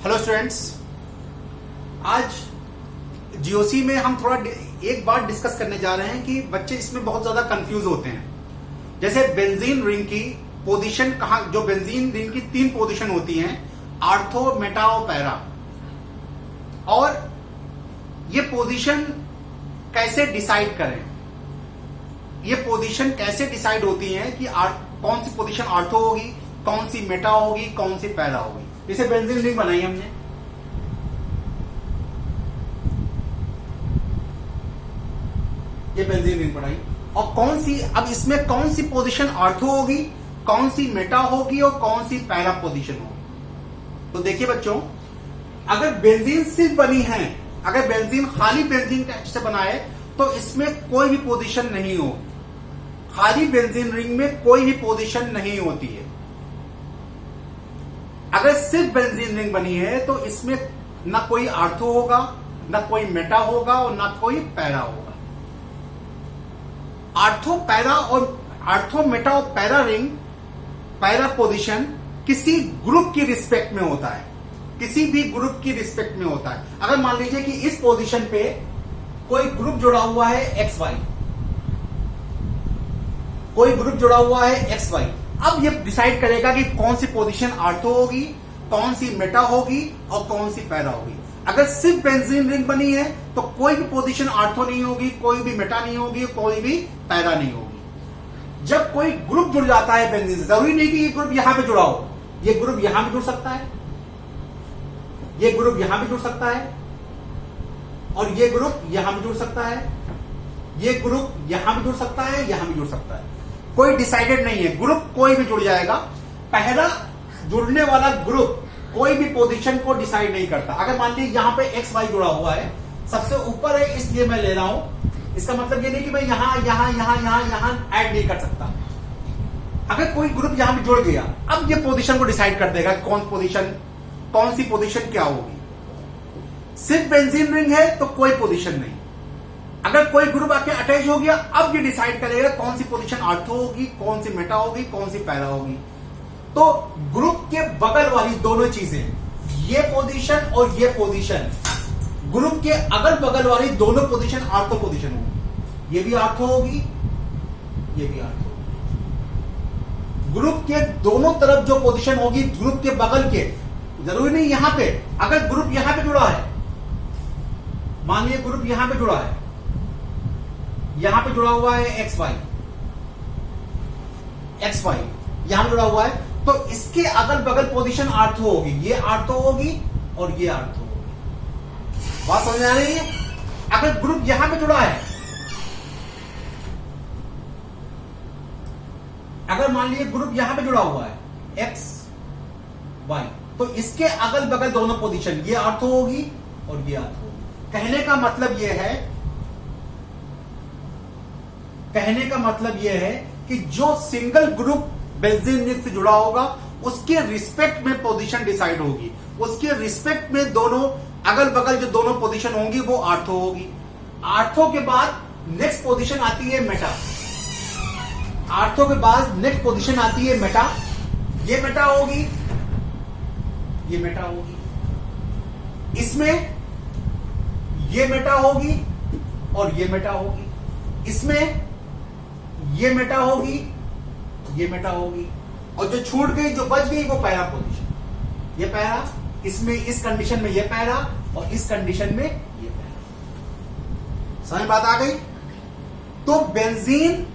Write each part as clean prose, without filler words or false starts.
Hello students, आज GOC में हम थोड़ा एक बात डिस्कस करने जा रहे हैं कि बच्चे इसमें बहुत ज्यादा कंफ्यूज होते हैं। जैसे बेंजीन रिंग की पोजीशन कहाँ, जो बेंजीन रिंग की 3 पोजीशन होती हैं, आर्थो, मेटा और पैरा, और ये पोजीशन कैसे डिसाइड करें, ये पोजीशन कैसे डिसाइड होती है कि कौन सी पोजीशन आर्थो होगी, कौन सी मेटा होगी, कौन सी पैरा होगी। जैसे बेंजीन रिंग बनाई हमने, ये बेंजीन रिंग बनाई, और कौन सी, अब इसमें कौन सी पोजीशन आर्थो होगी, कौन सी मेटा होगी और कौन सी पैरा पोजीशन होगी। तो देखिए बच्चों, अगर बेंजीन सिर्फ बनी है, अगर बेंजीन खाली बेंजीन से बना है तो इसमें कोई भी पोजीशन नहीं होगी। खाली बेंजीन रिंग में कोई भी पोजीशन नहीं होती है। अगर सिर्फ बेंजीन रिंग बनी है तो इसमें ना कोई आर्थो होगा, ना कोई मेटा होगा और ना कोई पैरा होगा। आर्थो, पैरा और आर्थो, मेटा और पैरा रिंग, पैरा पोजीशन किसी ग्रुप की रिस्पेक्ट में होता है, किसी भी ग्रुप की रिस्पेक्ट में होता है। अगर मान लीजिए कि इस पोजीशन पे कोई ग्रुप जुड़ा हुआ है एक्स वाई, कोई ग्रुप जुड़ा हुआ है एक्स वाई, अब ये डिसाइड करेगा कि कौन सी पोजीशन आर्थो होगी, कौन सी मेटा होगी और कौन सी पैरा होगी। अगर सिर्फ बेंजीन रिंग बनी है तो कोई भी पोजीशन आर्थो नहीं होगी, कोई भी मेटा नहीं होगी, कोई भी पैरा नहीं होगी। जब कोई ग्रुप जुड़ जाता है बेंजीन से, जरूरी नहीं कि ये ग्रुप यहां पे जुड़ा हो, ये ग्रुप यहां भी जुड़ सकता है, ये ग्रुप यहां भी जुड़ सकता है, और ये ग्रुप यहां भी जुड़ सकता है, ये ग्रुप यहां भी जुड़ सकता है, यहां भी जुड़ सकता है। कोई डिसाइडेड नहीं है, ग्रुप कोई भी जुड़ जाएगा। पहला जुड़ने वाला ग्रुप कोई भी पोजीशन को डिसाइड नहीं करता। अगर मान लीजिए यहां पे एक्स वाई जुड़ा हुआ है, सबसे ऊपर है इसलिए मैं ले रहा हूं, इसका मतलब ये नहीं कि मैं यहां यहां यहां यहां यहां ऐड नहीं कर सकता। अगर कोई ग्रुप यहां भी जुड़ गया, अब ये पोजीशन को डिसाइड कर देगा कि कौन सी पोजीशन क्या होगी। सिर्फ बेंजीन रिंग है तो कोई पोजीशन नहीं। अगर कोई ग्रुप आके अटैच हो गया, अब ये डिसाइड करेगा कौन सी पोजीशन आर्थो होगी, कौन सी मेटा होगी, कौन सी पैरा होगी। तो ग्रुप के बगल वाली दोनों चीजें, ये पोजीशन और ये पोजीशन, ग्रुप के अगल बगल वाली दोनों पोजीशन आर्थो पोजीशन होगी। ये भी आर्थो होगी, ये भी आर्थो होगी। ग्रुप के दोनों तरफ जो पोजीशन होगी, ग्रुप के बगल के, जरूरी नहीं यहां पे, अगर ग्रुप यहां पे जुड़ा है, मान लीजिए ग्रुप यहां पे जुड़ा है, यहां पे जुड़ा हुआ है एक्स वाई, एक्स वाई यहां जुड़ा हुआ है, तो इसके अगल बगल पोजीशन आर्थो होगी, ये आर्थो होगी और ये आर्थो होगी। बात समझ आ रही है? अगर ग्रुप यहां पे जुड़ा है, अगर मान लीजिए ग्रुप यहां पे जुड़ा हुआ है एक्स वाई, तो इसके अगल बगल दोनों पोजीशन, ये आर्थो होगी और ये आर्थो होगी। कहने का मतलब यह है कि जो सिंगल ग्रुप बेंजीन रिंग से जुड़ा होगा, उसके रिस्पेक्ट में पोजीशन डिसाइड होगी, उसके रिस्पेक्ट में दोनों अगल बगल जो दोनों पोजीशन होंगी वो आर्थो होगी। आर्थो के बाद नेक्स्ट पोजीशन आती है मेटा, आर्थो के बाद नेक्स्ट पोजीशन आती है मेटा, ये मेटा होगी, ये मेटा होगी, इसमें ये मेटा होगी और ये मेटा होगी, इसमें ये मेटा होगी, ये मेटा होगी, और जो छूट गई, जो बच गई, वो पैरा पोजीशन। ये पैरा, इसमें इस कंडीशन में ये पैरा और इस कंडीशन में ये पैरा। समझ बात आ गई? तो बेंजीन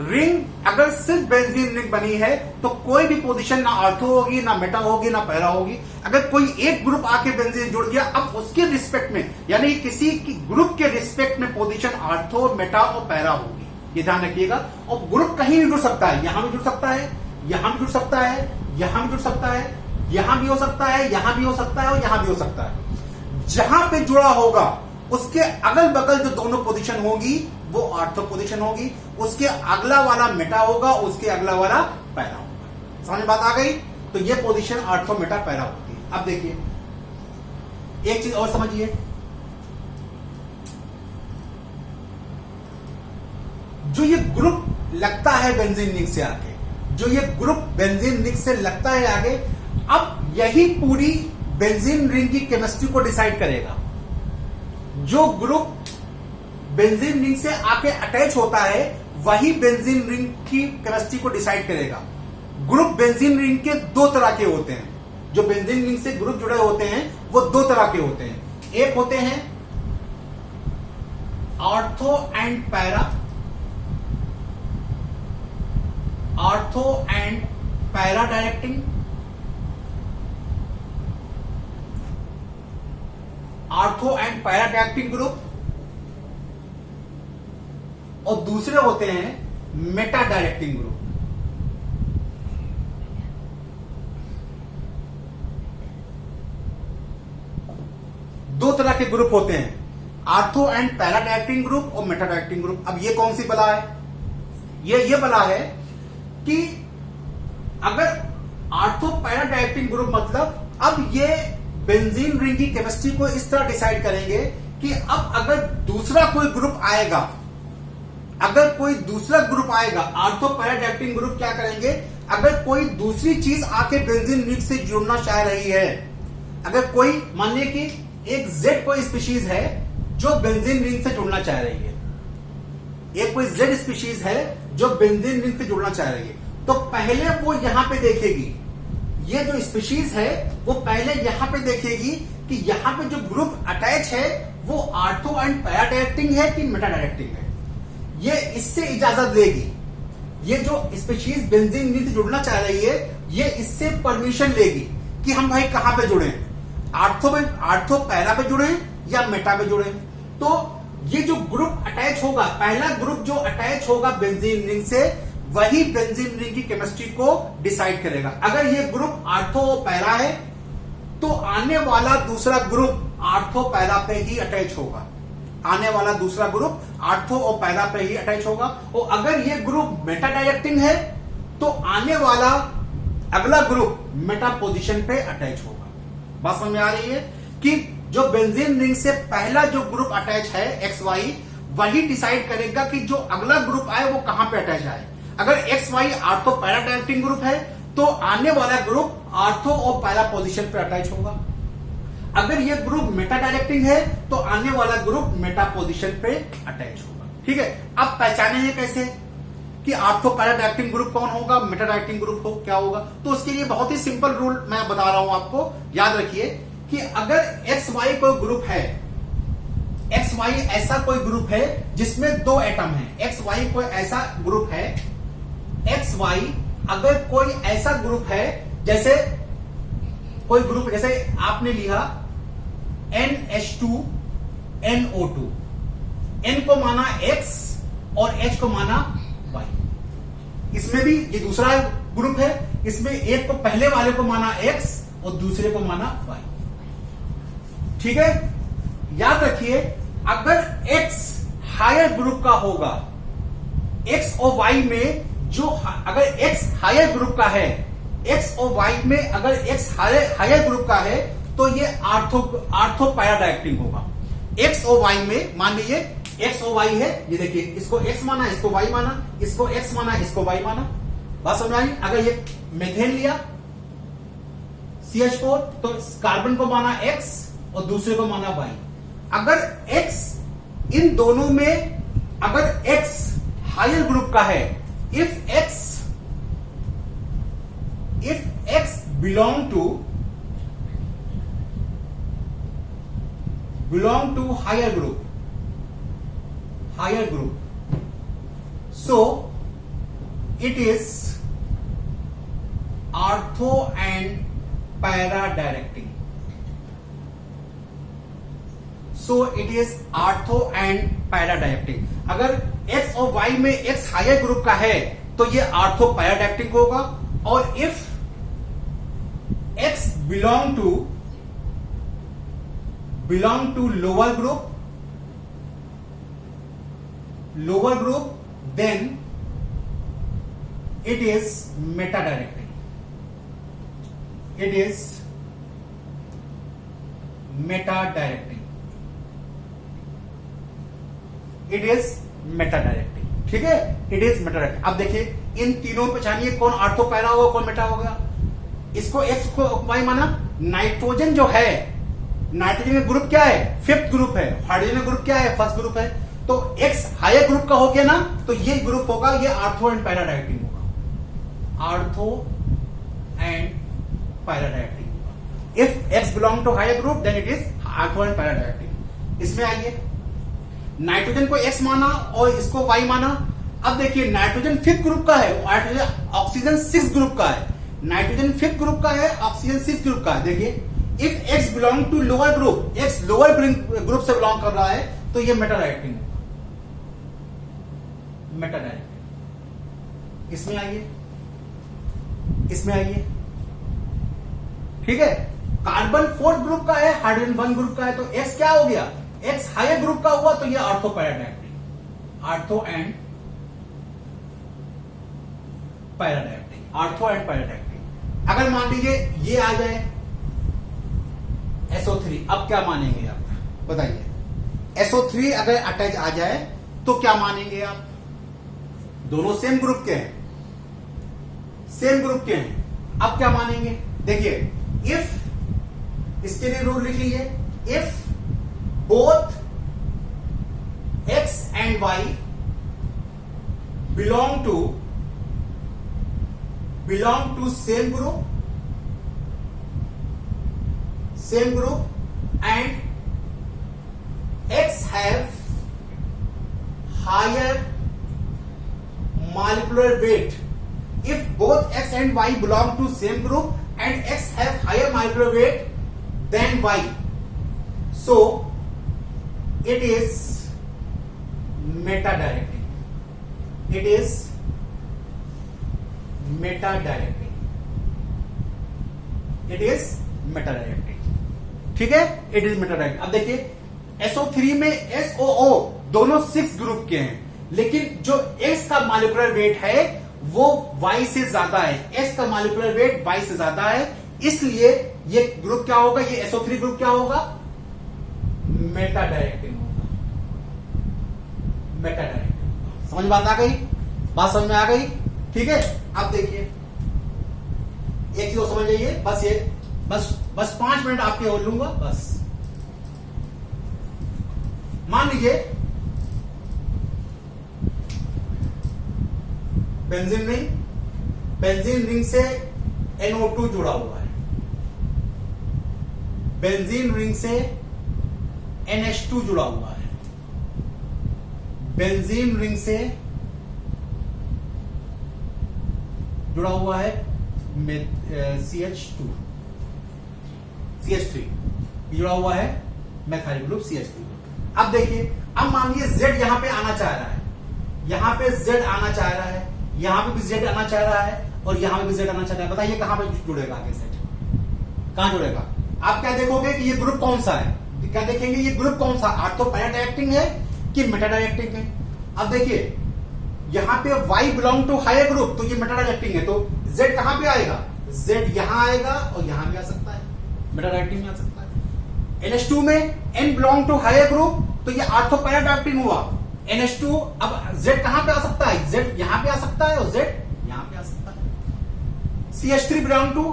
रिंग, अगर सिर्फ बेंजीन रिंग बनी है तो कोई भी पोजीशन ना आर्थो होगी, ना मेटा होगी, ना पैरा होगी। अगर कोई एक ग्रुप आके बेंजीन जुड़ गया, अब उसके रिस्पेक्ट में, यानी किसी की ग्रुप के रिस्पेक्ट में पोजीशन आर्थो, मेटा और पैरा होगी। ये ध्यान रखिएगा। और ग्रुप कहीं भी जुड़ सकता है, यहां भी जुड़ सकता है, यहां भी जुड़ सकता है, यहां भी जुड़ सकता है, यहां भी हो सकता है, यहां भी हो सकता है और यहां भी हो सकता है। जहां पे जुड़ा होगा उसके अगल बगल जो दोनों पोजीशन होगी वो आर्थो पोजीशन होगी, उसके अगला वाला मेटा होगा, उसके अगला वाला पैरा होगा। समझ बात आ गई? तो ये पोजीशन आर्थो, मेटा, पैरा होती है। अब देखिए एक चीज और समझिए, जो ये ग्रुप लगता है बेंजीन रिंग से आगे, जो ये ग्रुप बेंजीन रिंग से लगता है आगे, अब यही पूरी बेंजीन रिंग की केमिस्ट्री को डिसाइड करेगा। जो ग्रुप बेंजीन रिंग से आके अटैच होता है वही बेंजीन रिंग की केमिस्ट्री को डिसाइड करेगा। ग्रुप बेंजीन रिंग के दो तरह के होते हैं। जो बेंजीन रिंग से ग्रुप जुड़े होते हैं वो दो तरह के होते हैं। एक होते हैं ortho and para, ortho and para directing, ortho and para directing group, और दूसरे होते हैं मेटा डायरेक्टिंग ग्रुप। दो तरह के ग्रुप होते हैं, ortho and para directing group और मेटा डायरेक्टिंग ग्रुप। अब ये कौन सी बला है? ये बला है कि अगर आर्थो पैरा डायरेक्टिंग ग्रुप मतलब अब ये बेंजीन रिंग की केमिस्ट्री को इस तरह डिसाइड करेंगे कि अब अगर दूसरा कोई ग्रुप आएगा, अगर कोई दूसरा ग्रुप आएगा, आर्थो पैरा डायरेक्टिंग ग्रुप क्या करेंगे, अगर कोई दूसरी चीज आके बेंजीन रिंग से जुड़ना चाह रही है, अगर कोई मान लीजिए कि एक जेड कोई स्पीशीज है जो बेंजीन रिंग से जुड़ना चाह रही है, एक कोई जेड स्पीशीज है जो बेंजीन रिंग से जुड़ना चाह रही है, तो पहले वो यहां पे देखेगी, ये जो स्पीशीज है वो पहले यहां पे देखेगी कि यहां पे जो ग्रुप अटैच है वो आर्थो एंड पैरा डायरेक्टिंग है कि मेटा डायरेक्टिंग है। ये इससे इजाजत लेगी, ये जो स्पीशीज बेंजीन रिंग से जुड़ना चाह रही है ये इससे परमिशन लेगी कि हम भाई कहां पे जुड़े, आर्थो पैरा पे जुड़े या मेटा पे जुड़े। तो ये जो ग्रुप अटैच होगा, पहला ग्रुप जो अटैच होगा बेंजीन रिंग से, वही बेंजीन रिंग की केमिस्ट्री को डिसाइड करेगा। अगर ये ग्रुप आर्थो और पैरा है तो आने वाला दूसरा ग्रुप आर्थो पैरा पे ही अटैच होगा, आने वाला दूसरा ग्रुप आर्थो और पैरा पे ही अटैच होगा। और अगर ये ग्रुप मेटा डायरेक्टिंग है तो आने वाला अगला ग्रुप मेटा पोजीशन पे अटैच होगा। बात समझ में आ रही है कि जो बेंजीन रिंग से पहला जो ग्रुप अटैच है एक्स वाई, वही डिसाइड करेगा कि जो अगला ग्रुप आए वो कहां पे अटैच आए। अगर x y ortho para directing group है तो आने वाला ग्रुप आर्थो और पैरा पोजीशन पे अटैच होगा। अगर ये ग्रुप मेटा डायरेक्टिंग है तो आने वाला ग्रुप मेटा पोजीशन पे अटैच होगा। ठीक है, अब पहचानेंगे कैसे कि आर्थो पैरा डायरेक्टिंग ग्रुप कौन होगा, मेटा डायरेक्टिंग ग्रुप क्या होगा। तो उसके लिए बहुत ही सिंपल रूल मैं बता रहा हूं आपको, याद रखिए कि अगर एक्स वाई कोई ग्रुप है, एक्स वाई ऐसा कोई ग्रुप है जिसमें दो एटम है, एक्स वाई कोई ऐसा ग्रुप है, एक्स वाई अगर कोई ऐसा ग्रुप है, जैसे कोई ग्रुप, जैसे आपने लिया NH2NO2, N को माना X और H को माना Y। इसमें भी ये दूसरा ग्रुप है, इसमें एक को पहले वाले को माना X और दूसरे को माना Y। ठीक है, याद रखिए अगर X हायर ग्रुप का होगा, X और Y में जो अगर X हायर ग्रुप का है, X और Y में अगर X हायर ग्रुप का है तो ये आर्थो पैरा डायरेक्टिंग होगा। X और Y में मान लीजिए X और Y है, ये देखिए इसको X माना, इसको Y माना, इसको X माना, इसको Y माना। बात समझ आई? अगर ये मेथेन लिया CH4 तो कार्बन को माना X और दूसरे को माना Y। अगर X इन दोनों में अगर X हायर ग्रुप का है, if X belong to higher group, so it is ortho and para directing. So it is ortho and para directing. अगर X और Y में X हायर ग्रुप का है तो ये आर्थो पैरा डायरेक्टिंग होगा, और if X belong to lower group, then it is meta directing. It is meta directing. It is meta directing. ठीक है, इट इज मेटा डायरेक्टिंग। अब देखिए इन तीनों पहचानिए कौन आर्थो पैरा होगा, कौन मेटा होगा। इसको एक्स को वाई माना, नाइट्रोजन जो है, नाइट्रोजन का ग्रुप क्या है, फिफ्थ ग्रुप है, हाइड्रोजन का ग्रुप क्या है, फर्स्ट ग्रुप है। तो एक्स हायर ग्रुप का हो गया ना, तो ये ग्रुप होगा, ये आर्थो एंड पैरा डायरेक्टिंग होगा, आर्थो एंड पैरा डायरेक्टिंग होगा। If x belong to higher group then it is ortho and para directing. इसमें आइए, नाइट्रोजन को एक्स माना और इसको वाई माना। अब देखिए नाइट्रोजन फिफ्थ ग्रुप का है, ऑक्सीजन सिक्स ग्रुप का है, नाइट्रोजन फिफ्थ ग्रुप का है, ऑक्सीजन सिक्स ग्रुप का है। देखिए if x belong to lower group, x lower group से बिलोंग कर रहा है तो ये मेटा डायरेक्टिंग होगा, मेटा डायरेक्टिंग। इसमें आइए, इसमें आइए, ठीक है। कार्बन फोर्थ ग्रुप का है, हाइड्रोजन वन ग्रुप का है, तो एक्स क्या हो गया, एक्स हायर ग्रुप का हुआ, तो ये ortho para directing, ortho and para directing, ortho and para directing. अगर मान लीजिए ये आ जाए SO3, अब क्या मानेंगे आप बताइए। SO3 अगर अटैच आ जाए तो क्या मानेंगे आप, दोनों सेम ग्रुप के हैं, सेम ग्रुप के हैं, अब क्या मानेंगे। देखिए इफ, इसके लिए रूल लिख लीजिए, if both x and y belong to same group and x have higher molecular weight. If both x and y belong to same group and x have higher molecular weight than y, so it is meta directing, it is meta directing, it is meta directing, ठीक है, it is meta directing। अब देखिए SO3 में SOO दोनों six group के हैं, लेकिन जो X का मॉलिक्यूलर वेट है वो Y से ज्यादा है, X का मॉलिक्यूलर वेट Y से ज्यादा है, इसलिए ये ग्रुप क्या होगा, ये SO3 ग्रुप क्या होगा, मेटा डायरेक्टिंग होगा, मेटा डायरेक्टिंग। समझ बात आ गई, बात समझ में आ गई, ठीक है। अब देखिए एक चीज समझ जाइए, बस ये बस 5 मिनट आपके और लूंगा बस। मान लीजिए बेंजीन रिंग से NO2 जुड़ा हुआ है, बेंजीन रिंग से NH2 जुड़ा हुआ है, बेंजीन रिंग से जुड़ा हुआ है CH2, CH3 जुड़ा हुआ है मैथाइल ग्रुप CH3। अब देखिए, अब मान लीजिए Z यहां पे आना चाह रहा है, यहां पे Z आना चाह रहा है, यहां पे भी Z आना चाह रहा है और यहां पे भी Z आना चाह रहा है। बताइए कहां पे जुड़ेगा आगे Z, कहां जुड़ेगा। आप क्या देखोगे कि ये ग्रुप कौन सा है, क्या देखेंगे ये ग्रुप कौन सा, आर्थो पैरा डायरेक्टिंग है कि मेटा डायरेक्टिंग है। अब देखिए यहां पे Y belong to higher group, तो ये मेटा डायरेक्टिंग है, तो Z कहां पे आएगा, Z यहां आएगा और यहां भी आ सकता है, मेटा डायरेक्टिंग में आ सकता है। NH2 में N belong to higher group, तो ये आर्थो पैरा डायरेक्टिंग हुआ NH2। अब Z कहां पे आ सकता है, Z यहां पे आ सकता है और Z यहां पे आ सकता है। CH3 belong to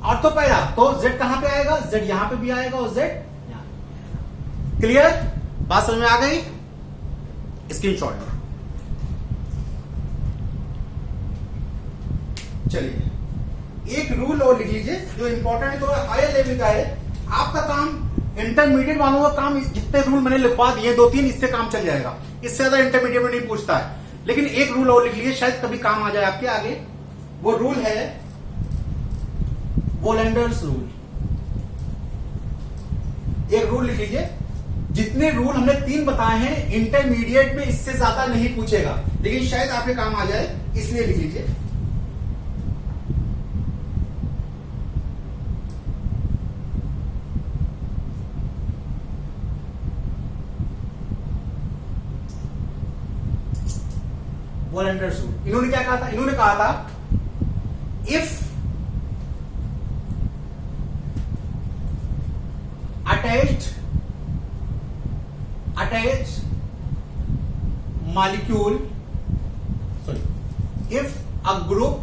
ortho para, तो Z कहां पे आएगा, Z यहां पे भी आएगा और Z यहां पे। क्लियर, बात समझ में आ गई, स्क्रीनशॉट। चलिए एक रूल और लिख लीजिए जो इंपॉर्टेंट है, थोड़ा हायर लेवल का है। आपका काम, इंटरमीडिएट वालों का काम, जितने रूल मैंने लिखवा दिए 2-3, इससे काम चल जाएगा, इससे ज्यादा इंटरमीडिएट में नहीं पूछता है। लेकिन एक रूल और लिख लीजिए, शायद कभी काम आ जाए आपके आगे। वो रूल है वोलेंडर्स रूल। एक रूल लिख लीजिए, जितने रूल हमने 3 बताए हैं इंटरमीडिएट में इससे ज्यादा नहीं पूछेगा, लेकिन शायद आपके काम आ जाए, इसलिए लिख लीजिए। वोलेंडर्स रूल। इन्होंने क्या कहा था, इन्होंने कहा था if attached molecule, sorry, if a group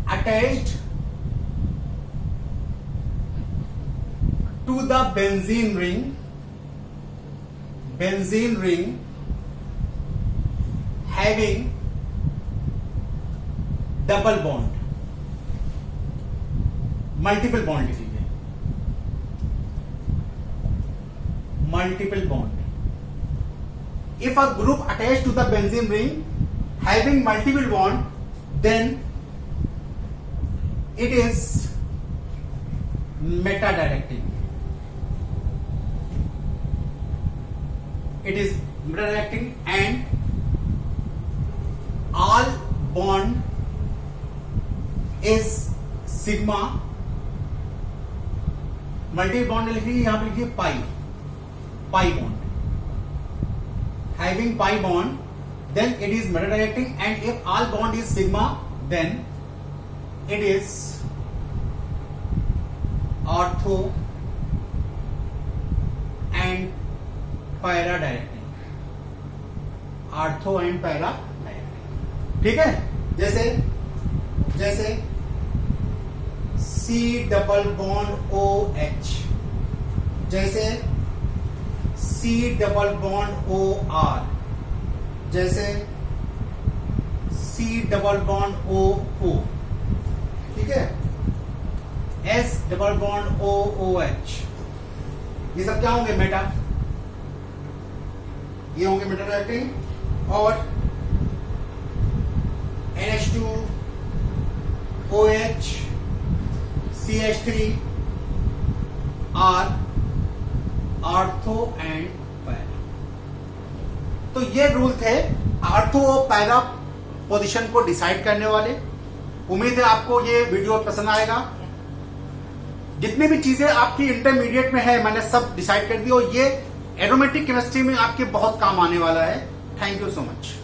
attached to the benzene ring having double bond, multiple bond लिख लीजिए, multiple bond. If a group attached to the benzene ring having multiple bond, then it is meta-directing. It is meta-directing and all bond is sigma. Multi bond लिखिए, यहां पे लिखिए pi bond. Having pi bond, then it is meta-directing, and if all bond is sigma, then it is ortho and para-directing. Ortho and para-directing. ठीक है. जैसे C double bond OH, जैसे C double bond OR, जैसे C double bond OO. ठीक है. S double bond OOH. ये सब क्या होंगे? मेटा. ये होंगे मेटा डायरेक्टिंग. और NH2 OH CH3 R ortho and para. तो ये रूल थे आर्थो और पैरा पोजीशन को डिसाइड करने वाले. उम्मीद है आपको ये वीडियो पसंद आएगा. जितनी भी चीजें आपकी इंटरमीडिएट में है मैंने सब डिसाइड कर दी और ये एरोमेटिक केमिस्ट्री में आपके बहुत काम आने वाला है. Thank you so much.